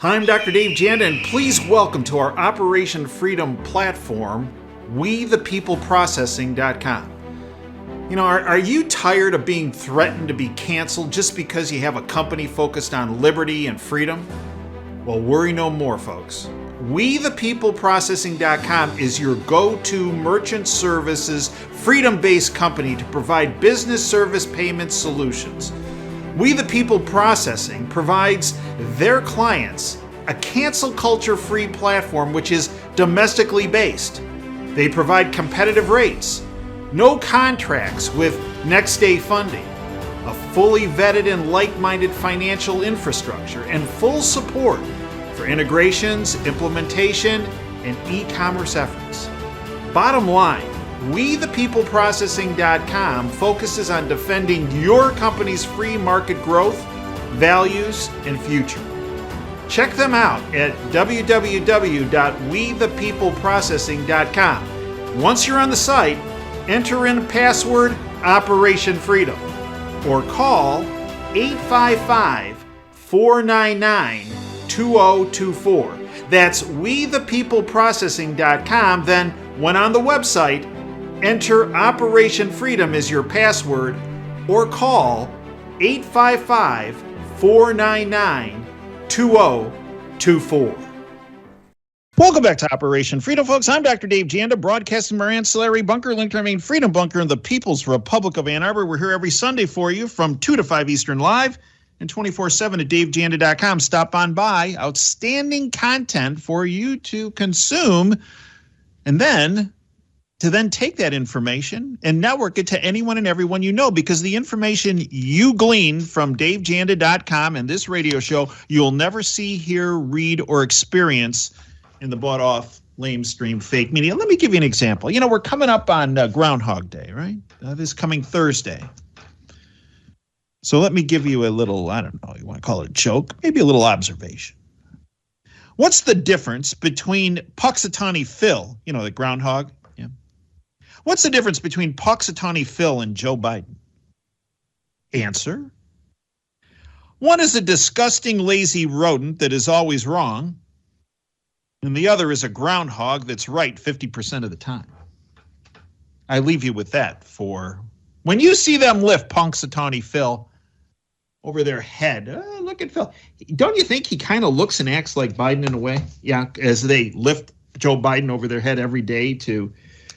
Hi, I'm Dr. Dave Janda, and please welcome to our Operation Freedom platform, WeThePeopleProcessing.com. You know, are you tired of being threatened to be canceled just because you have a company focused on liberty and freedom? Well, worry no more, folks. WeThePeopleProcessing.com is your go-to merchant services, freedom-based company to provide business service payment solutions. We the People Processing provides their clients a cancel culture-free platform which is domestically based. They provide competitive rates, no contracts with next-day funding, a fully vetted and like-minded financial infrastructure, and full support for integrations, implementation, and e-commerce efforts. Bottom line, WeThePeopleProcessing.com focuses on defending your company's free market growth, values, and future. Check them out at www.WeThePeopleProcessing.com. Once you're on the site, enter in password Operation Freedom or call 855-499-2024. That's WeThePeopleProcessing.com. Then, when on the website, enter Operation Freedom as your password or call 855-499-2024. Welcome back to Operation Freedom, folks. I'm Dr. Dave Janda, broadcasting our ancillary bunker link to our main freedom bunker in the People's Republic of Ann Arbor. We're here every Sunday for you from 2 to 5 Eastern live and 24/7 at davejanda.com. Stop on by. Outstanding content for you to consume and then take that information and network it to anyone and everyone you know, because the information you glean from davejanda.com and this radio show, you'll never see, hear, read, or experience in the bought-off, lamestream, fake media. Let me give you an example. You know, we're coming up on Groundhog Day, right? This coming Thursday. So let me give you a little, I don't know, you want to call it a joke, maybe a little observation. What's the difference between Puxatawny Phil, you know, the groundhog? Yeah. What's the difference between Puxatawny Phil and Joe Biden? Answer. One is a disgusting, lazy rodent that is always wrong, and the other is a groundhog that's right 50% of the time. I leave you with that for when you see them lift Puxatawny Phil over their head. Look at Phil. Don't you think he kind of looks and acts like Biden in a way? Yeah, as they lift Joe Biden over their head every day to,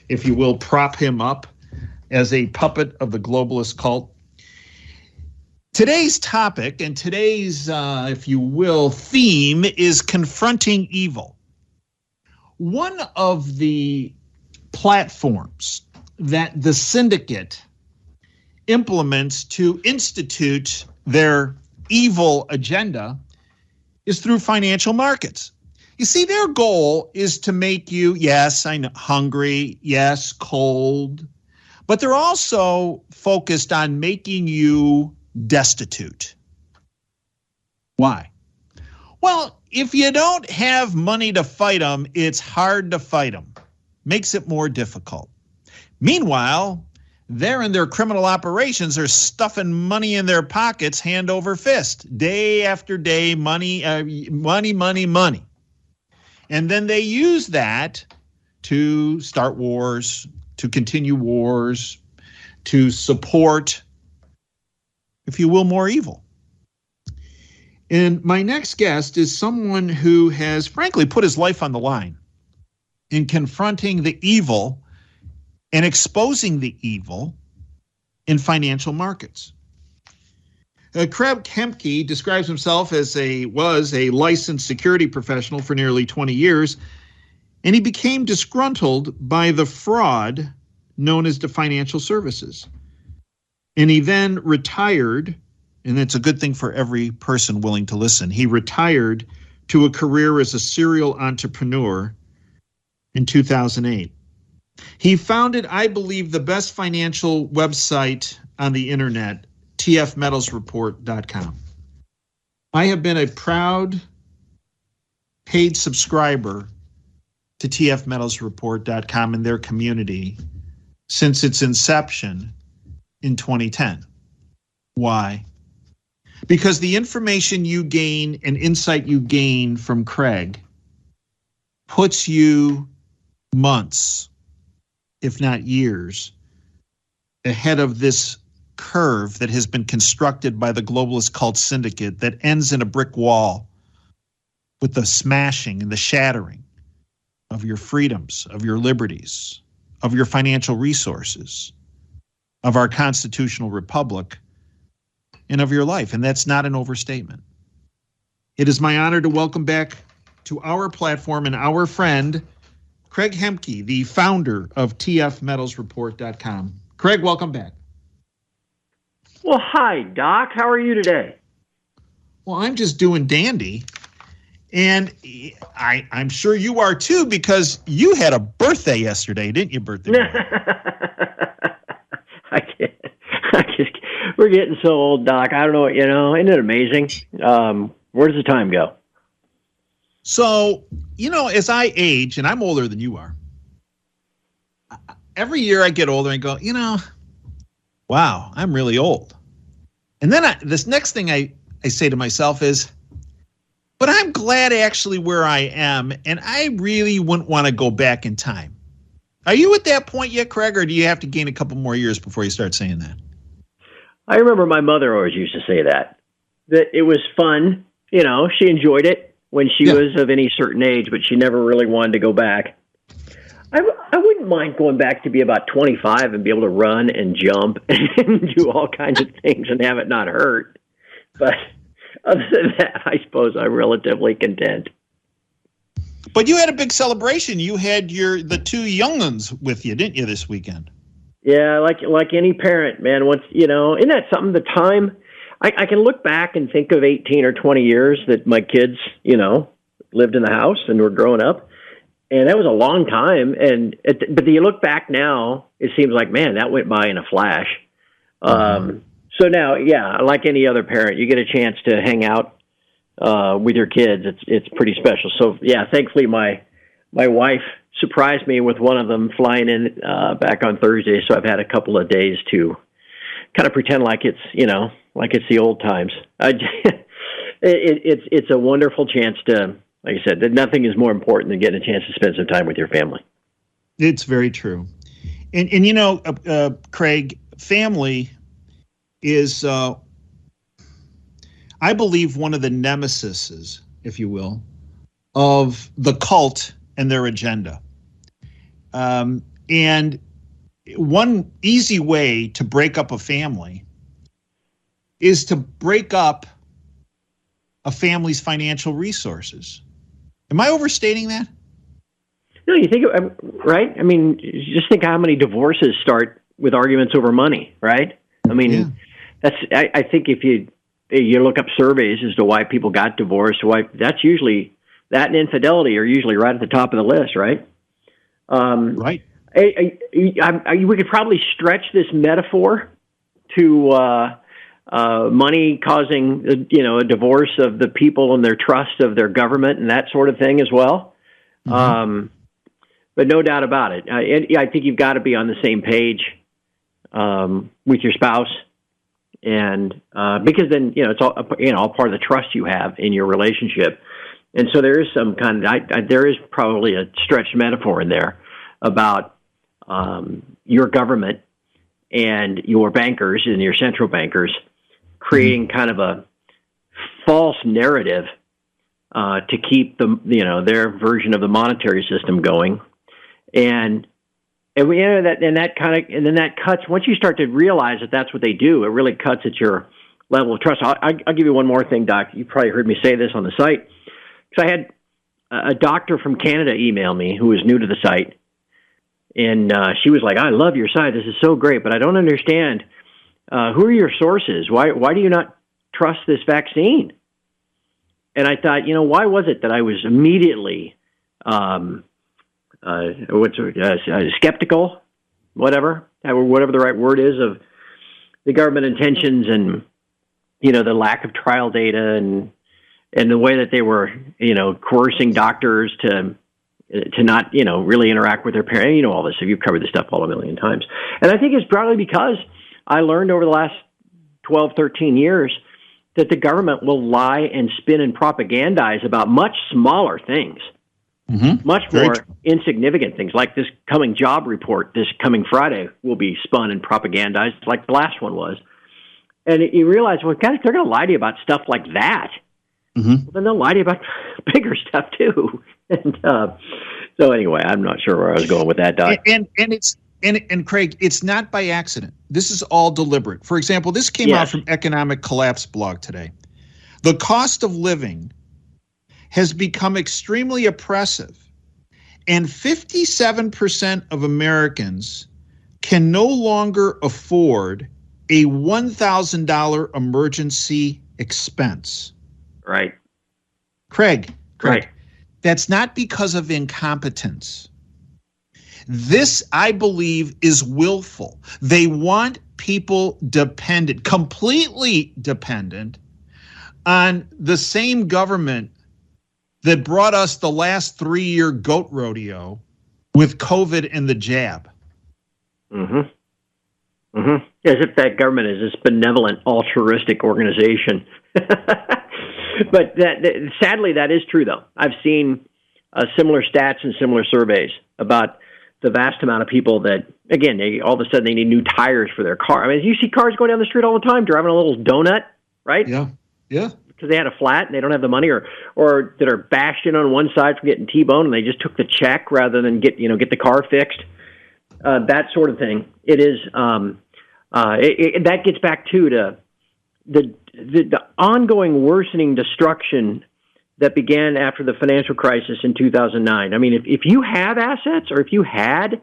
if you will, prop him up as a puppet of the globalist cult. Today's topic and today's, if you will, theme is confronting evil. One of the platforms that the syndicate implements to institute their evil agenda is through financial markets. You see, their goal is to make you, yes, I know, hungry, yes, cold, but they're also focused on making you destitute. Why? Well, if you don't have money to fight them, it's hard to fight them. Makes it more difficult. Meanwhile, they're in their criminal operations are stuffing money in their pockets hand over fist, day after day, money. And then they use that to start wars, to continue wars, to support, if you will, more evil. And my next guest is someone who has, frankly, put his life on the line in confronting the evil and exposing the evil in financial markets. Hemke describes himself as was a licensed security professional for nearly 20 years, and he became disgruntled by the fraud known as the financial services. And he then retired, and it's a good thing for every person willing to listen. He retired to a career as a serial entrepreneur in 2008. He founded, I believe, the best financial website on the internet, tfmetalsreport.com. I have been a proud paid subscriber to tfmetalsreport.com and their community since its inception in 2010. Why? Because the information you gain and insight you gain from Craig puts you months, if not years, ahead of this curve that has been constructed by the globalist cult syndicate that ends in a brick wall with the smashing and the shattering of your freedoms, of your liberties, of your financial resources, of our constitutional republic, and of your life. And that's not an overstatement. It is my honor to welcome back to our platform and our friend, Craig Hemke, the founder of TFMetalsReport.com. Craig, welcome back. Well, hi, Doc. How are you today? Well, I'm just doing dandy. And I'm sure you are too, because you had a birthday yesterday, didn't you, birthday boy? We're getting so old, Doc. I don't know, isn't it amazing? Where does the time go? So, as I age, and I'm older than you are, every year I get older and go, wow, I'm really old. And then this next thing I say to myself is, but I'm glad actually where I am, and I really wouldn't want to go back in time. Are you at that point yet, Craig, or do you have to gain a couple more years before you start saying that? I remember my mother always used to say that it was fun. She enjoyed it when she was of any certain age, but she never really wanted to go back. I wouldn't mind going back to be about 25 and be able to run and jump and do all kinds of things and have it not hurt. But other than that, I suppose I'm relatively content. But you had a big celebration. You had the two young'uns with you, didn't you, this weekend? Yeah, like any parent, man. Once isn't that something? The time I can look back and think of 18 or 20 years that my kids, lived in the house and were growing up, and that was a long time. But you look back now, it seems like, man, that went by in a flash. So now, like any other parent, you get a chance to hang out with your kids. It's pretty special. So thankfully my wife surprised me with one of them flying in back on Thursday. So I've had a couple of days to kind of pretend like it's the old times. It's a wonderful chance to, like I said, that nothing is more important than getting a chance to spend some time with your family. It's very true. And Craig, family is, I believe, one of the nemesises, if you will, of the cult and their agenda. And one easy way to break up a family is to break up a family's financial resources. Am I overstating that? No, you think, right? I mean, just think how many divorces start with arguments over money, right? I mean, I think if you look up surveys as to why people got divorced, that's usually, that and infidelity are usually right at the top of the list, right? Right. We could probably stretch this metaphor to money causing, a divorce of the people and their trust of their government and that sort of thing as well. Mm-hmm. But no doubt about it. I think you've got to be on the same page with your spouse, and because then it's all all part of the trust you have in your relationship. And so there is some kind of there is probably a stretched metaphor in there about your government and your bankers and your central bankers creating kind of a false narrative to keep their version of the monetary system going, and that cuts. Once you start to realize that that's what they do, it really cuts at your level of trust. I'll give you one more thing, Doc. You probably heard me say this on the site. So I had a doctor from Canada email me who was new to the site, and she was like, "I love your site. This is so great, but I don't understand. Who are your sources? Why do you not trust this vaccine?" And I thought, why was it that I was immediately skeptical, whatever the right word is, of the government intentions and the lack of trial data and the way that they were coercing doctors to not really interact with their parents. All this. You've covered this stuff all a million times, and I think it's probably because I learned over the last 12, 13 years that the government will lie and spin and propagandize about much smaller things, much more insignificant things, like this coming job report this coming Friday will be spun and propagandized like the last one was. And you realize, well, God, if they're going to lie to you about stuff like that, well, then they'll lie to you about bigger stuff too. And so anyway, I'm not sure where I was going with that, Doc. And Craig, it's not by accident. This is all deliberate. For example, this came out from Economic Collapse blog today. The cost of living has become extremely oppressive, and 57% of Americans can no longer afford a $1,000 emergency expense. Right. Craig, that's not because of incompetence. This, I believe, is willful. They want people dependent, completely dependent on the same government that brought us the last 3-year goat rodeo with COVID and the jab. As if that government is this benevolent, altruistic organization. But sadly, that is true, though. I've seen similar stats and similar surveys about the vast amount of people that, again, all of a sudden they need new tires for their car. I mean, you see cars going down the street all the time driving a little donut, right? Yeah. Because they had a flat and they don't have the money, or that are bashed in on one side from getting T-boned and they just took the check rather than get the car fixed. That sort of thing. It is that gets back to the ongoing worsening destruction that began after the financial crisis in 2009. I mean, if you have assets, or if you had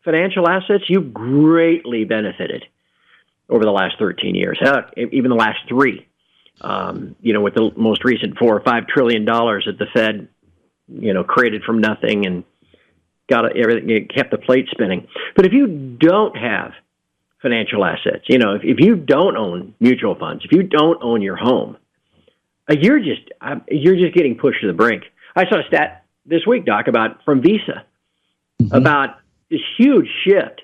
financial assets, you've greatly benefited over the last 13 years, even the last 3. With the most recent $4 or $5 trillion that the Fed, created from nothing and got everything, it kept the plate spinning. But if you don't have financial assets, if you don't own mutual funds, if you don't own your home, you're just getting pushed to the brink. I saw a stat this week, Doc, from Visa about this huge shift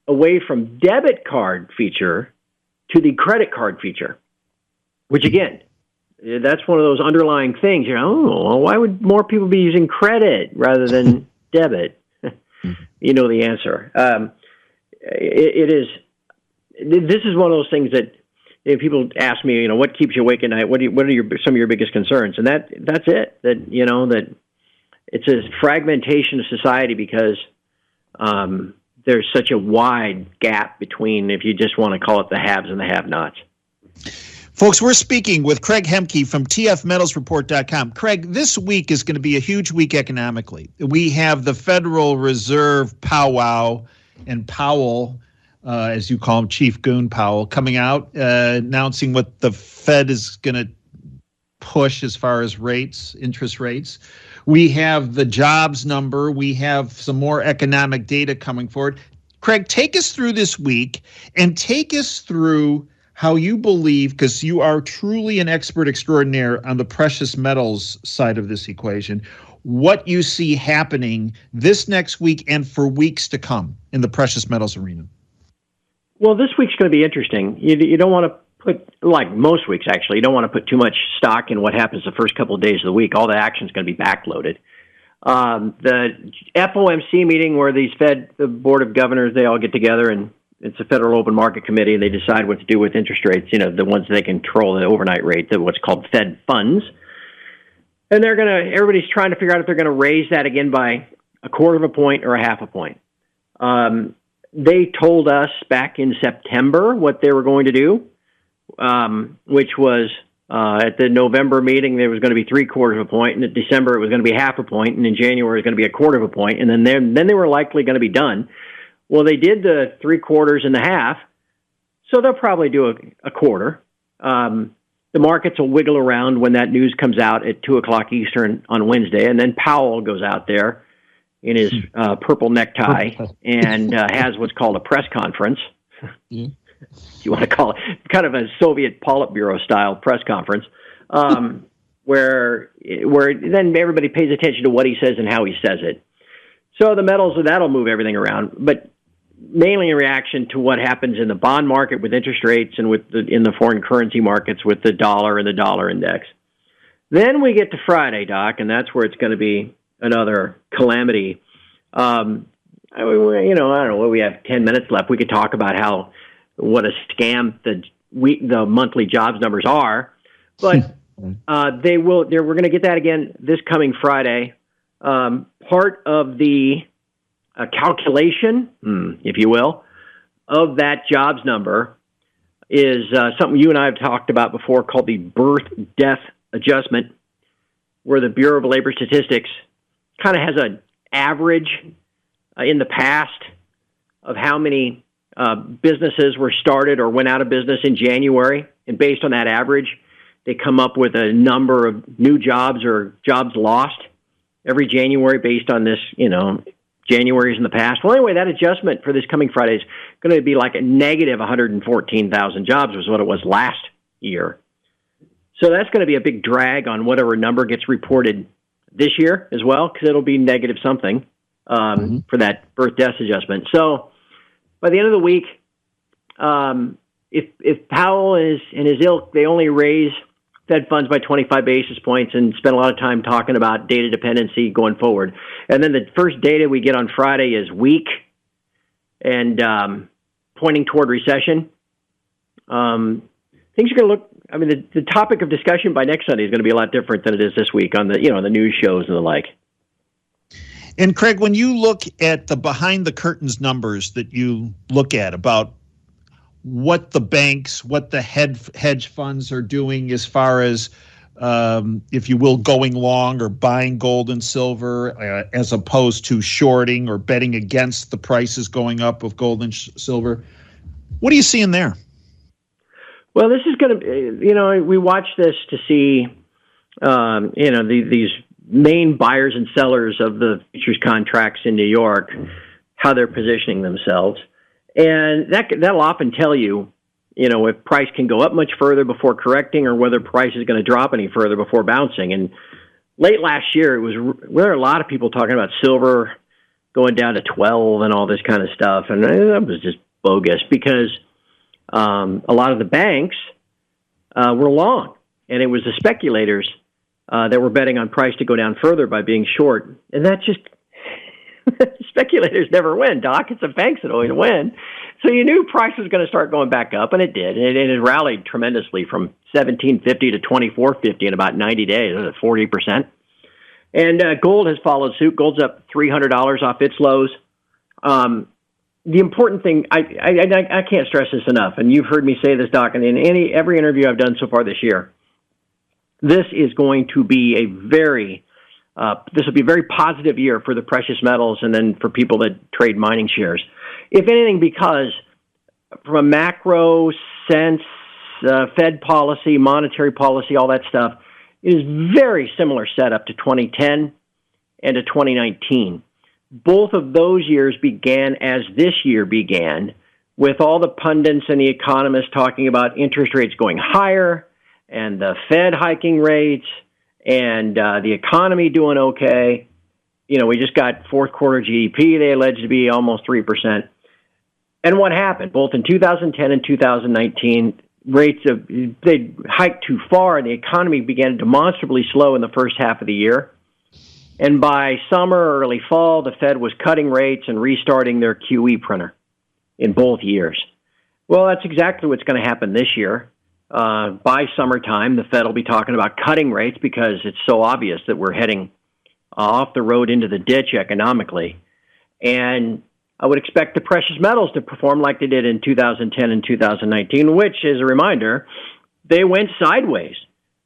away from debit card feature to the credit card feature, which again, that's one of those underlying things. Why would more people be using credit rather than debit? You know the answer. It is. This is one of those things that if people ask me, what keeps you awake at night? What are some of your biggest concerns? And that's it. That it's a fragmentation of society because there's such a wide gap between, if you just want to call it, the haves and the have-nots. Folks, we're speaking with Craig Hemke from tfmetalsreport.com. Craig, this week is going to be a huge week economically. We have the Federal Reserve powwow, and Powell, as you call him, Chief Goon Powell, coming out, announcing what the Fed is going to push as far as interest rates. We have the jobs number. We have some more economic data coming forward. Craig, take us through this week and take us through how you believe, because you are truly an expert extraordinaire on the precious metals side of this equation, what you see happening this next week and for weeks to come in the precious metals arena. Well, this week's going to be interesting. You don't want to put, like most weeks actually, you don't want to put too much stock in what happens the first couple of days of the week. All the action's going to be backloaded. The FOMC meeting where the Board of Governors, they all get together, and it's a Federal Open Market Committee, and they decide what to do with interest rates, the ones they control, the overnight rate, what's called Fed funds. And everybody's trying to figure out if they're going to raise that again by a quarter of a point or a half a point. They told us back in September what they were going to do, which was at the November meeting, there was going to be 3/4 of a point, and in December it was going to be half a point, and in January it was going to be a quarter of a point, and then they were likely going to be done. Well, they did the 3/4 and the half, so they'll probably do a quarter. The markets will wiggle around when that news comes out at 2:00 Eastern on Wednesday, and then Powell goes out there in his purple necktie and has what's called a press conference. You want to call it kind of a Soviet Politburo style press conference, where then everybody pays attention to what he says and how he says it. So the metals, that'll move everything around. But mainly in reaction to what happens in the bond market with interest rates and in the foreign currency markets with the dollar and the dollar index. Then we get to Friday, Doc, and that's where it's going to be another calamity. I don't know. We have 10 minutes left. We could talk about what a scam the monthly jobs numbers are, but we're going to get that again this coming Friday. Part of the calculation, if you will, of that jobs number is something you and I have talked about before called the birth-death adjustment, where the Bureau of Labor Statistics kind of has an average in the past of how many businesses were started or went out of business in January. And based on that average, they come up with a number of new jobs or jobs lost every January based on this, January's in the past. Well, anyway, that adjustment for this coming Friday is going to be like a negative 114,000 jobs was what it was last year. So that's going to be a big drag on whatever number gets reported this year as well, because it'll be negative something for that birth-death adjustment. So by the end of the week, if Powell and his ilk, they only raise Fed funds by 25 basis points and spend a lot of time talking about data dependency going forward. And then the first data we get on Friday is weak and pointing toward recession. Things are going to look, the topic of discussion by next Sunday is going to be a lot different than it is this week on the news shows and the like. And Craig, when you look at the behind the curtains numbers that you look at about what the banks, what the hedge funds are doing as far as, if you will, going long or buying gold and silver as opposed to shorting or betting against the prices going up of gold and silver, what are you seeing there? Well, this is going to, we watch this to see, these main buyers and sellers of the futures contracts in New York, how they're positioning themselves. And that'll often tell you, if price can go up much further before correcting or whether price is going to drop any further before bouncing. And late last year, there were a lot of people talking about silver going down to 12 and all this kind of stuff. And that was just bogus because a lot of the banks were long. And it was the speculators that were betting on price to go down further by being short. And that just... speculators never win, Doc. It's the banks that always win. So you knew price was going to start going back up, and it did. And it rallied tremendously from $17.50 to $24.50 in about 90 days, 40%. And gold has followed suit. Gold's up $300 off its lows. The important thing, I can't stress this enough, and you've heard me say this, Doc, and in every interview I've done so far this year, this is going to be this will be a very positive year for the precious metals and then for people that trade mining shares. If anything, because from a macro sense, Fed policy, monetary policy, all that stuff, is very similar setup to 2010 and to 2019. Both of those years began as this year began, with all the pundits and the economists talking about interest rates going higher and the Fed hiking rates and the economy doing okay. We just got fourth quarter GDP, they alleged to be almost 3%. And what happened? Both in 2010 and 2019, they hiked too far, and the economy began demonstrably slow in the first half of the year. And by summer or early fall, the Fed was cutting rates and restarting their QE printer in both years. Well, that's exactly what's going to happen this year. By summertime, the Fed will be talking about cutting rates because it's so obvious that we're heading off the road into the ditch economically. And I would expect the precious metals to perform like they did in 2010 and 2019, which, as a reminder, they went sideways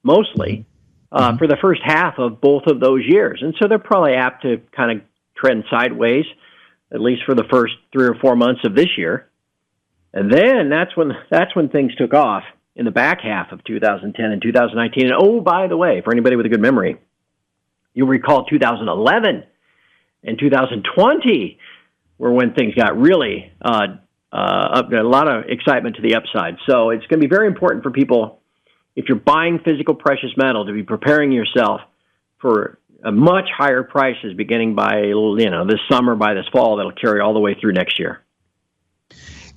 mostly for the first half of both of those years. And so they're probably apt to kind of trend sideways, at least for the first 3 or 4 months of this year. And then that's when things took off in the back half of 2010 and 2019. And oh, by the way, for anybody with a good memory, you'll recall 2011 and 2020 were when things got really a lot of excitement to the upside. So it's going to be very important for people, if you're buying physical precious metal, to be preparing yourself for much higher prices beginning by this summer, by this fall, that'll carry all the way through next year.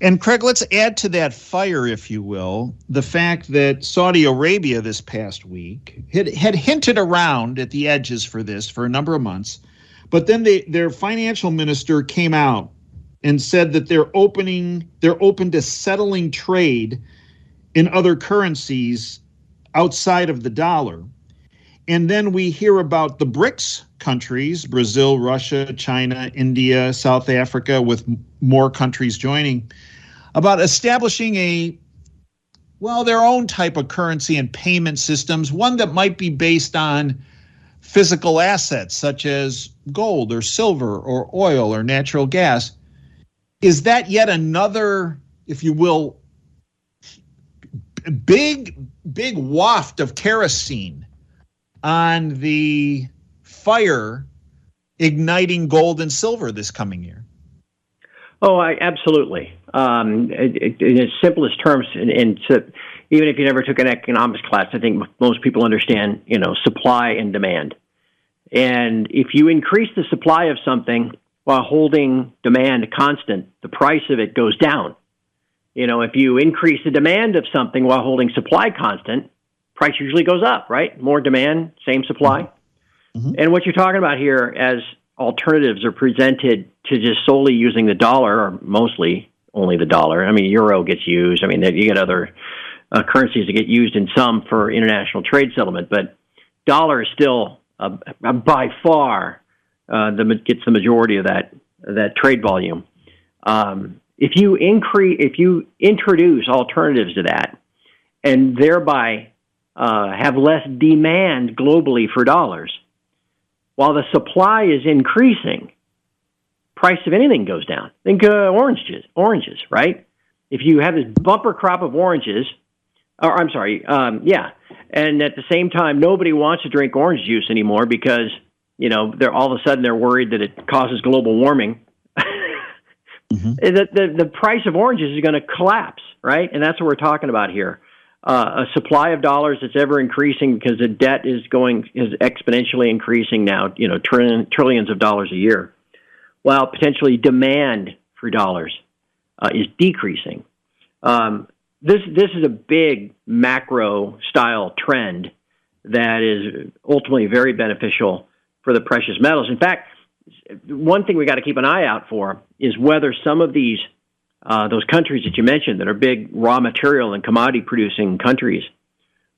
And Craig, let's add to that fire, if you will, the fact that Saudi Arabia this past week had hinted around at the edges for this for a number of months, but then their financial minister came out and said that they're open to settling trade in other currencies outside of the dollar. And then we hear about the BRICS countries, Brazil, Russia, China, India, South Africa, with more countries joining, about establishing their own type of currency and payment systems, one that might be based on physical assets such as gold or silver or oil or natural gas. Is that yet another, if you will, big waft of kerosene on the fire igniting gold and silver this coming year? Oh, absolutely. In its simplest terms, and even if you never took an economics class, I think most people understand, supply and demand. And if you increase the supply of something while holding demand constant, the price of it goes down. If you increase the demand of something while holding supply constant, price usually goes up, right? More demand, same supply. Mm-hmm. And what you're talking about here as alternatives are presented to just solely using the dollar, or mostly only the dollar. I mean, euro gets used. I mean, you get other currencies that get used in some for international trade settlement, but dollar is still by far gets the majority of that trade volume. If you introduce alternatives to that, and thereby have less demand globally for dollars, while the supply is increasing, price of anything goes down. Think oranges, right? If you have this bumper crop of oranges, and at the same time, nobody wants to drink orange juice anymore because, they're all of a sudden they're worried that it causes global warming. Mm-hmm. The price of oranges is going to collapse, right? And that's what we're talking about here. A supply of dollars that's ever increasing because the debt is exponentially increasing now, trillions of dollars a year, while potentially demand for dollars is decreasing. This is a big macro style trend that is ultimately very beneficial for the precious metals. In fact, one thing we got to keep an eye out for is whether some of these those countries that you mentioned that are big raw material and commodity producing countries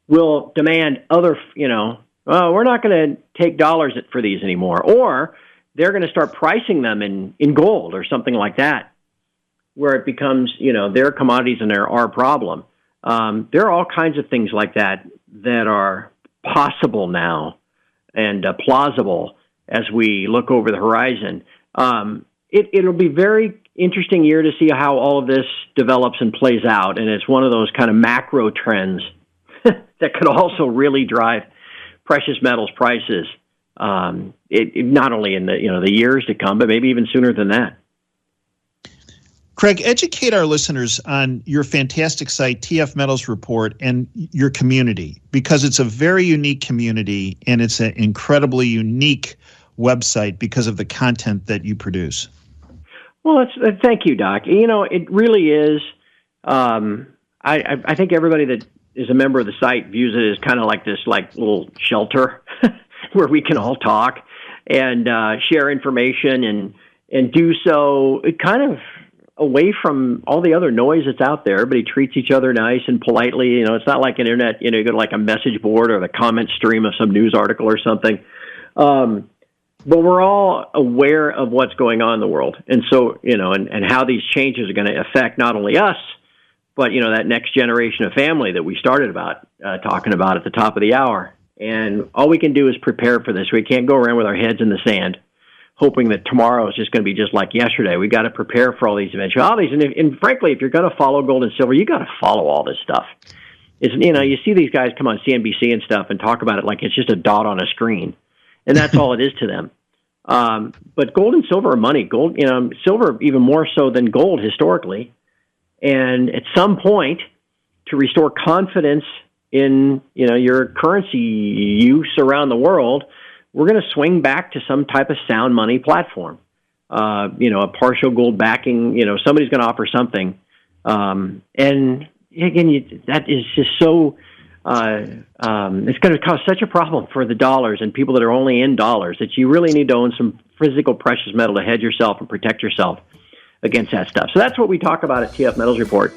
will demand other, we're not going to take dollars for these anymore, or they're going to start pricing them in gold or something like that, where it becomes, their commodities and they're our problem. There are all kinds of things like that are possible now and plausible as we look over the horizon. It'll be very interesting year to see how all of this develops and plays out, and it's one of those kind of macro trends that could also really drive precious metals prices. Not only in the years to come, but maybe even sooner than that. Craig, educate our listeners on your fantastic site, TF Metals Report, and your community, because it's a very unique community and it's an incredibly unique website because of the content that you produce. Well, thank you, Doc. It really is. I think everybody that is a member of the site views it as kind of like this, little shelter where we can all talk and share information and do so kind of away from all the other noise that's out there. Everybody treats each other nice and politely. It's not like an internet. You go to like a message board or the comment stream of some news article or something. But we're all aware of what's going on in the world. And so, and how these changes are going to affect not only us, but, that next generation of family that we started talking about at the top of the hour. And all we can do is prepare for this. We can't go around with our heads in the sand, hoping that tomorrow is just going to be just like yesterday. We got to prepare for all these eventualities. And frankly, if you're going to follow gold and silver, you got to follow all this stuff. You see these guys come on CNBC and stuff and talk about it like it's just a dot on a screen. And that's all it is to them. But gold and silver are money. Gold, silver even more so than gold historically. And at some point, to restore confidence in your currency use around the world, we're going to swing back to some type of sound money platform. A partial gold backing. Somebody's going to offer something And again, that is just so. It's going to cause such a problem for the dollars and people that are only in dollars that you really need to own some physical precious metal to hedge yourself and protect yourself against that stuff. So that's what we talk about at TF Metals Report.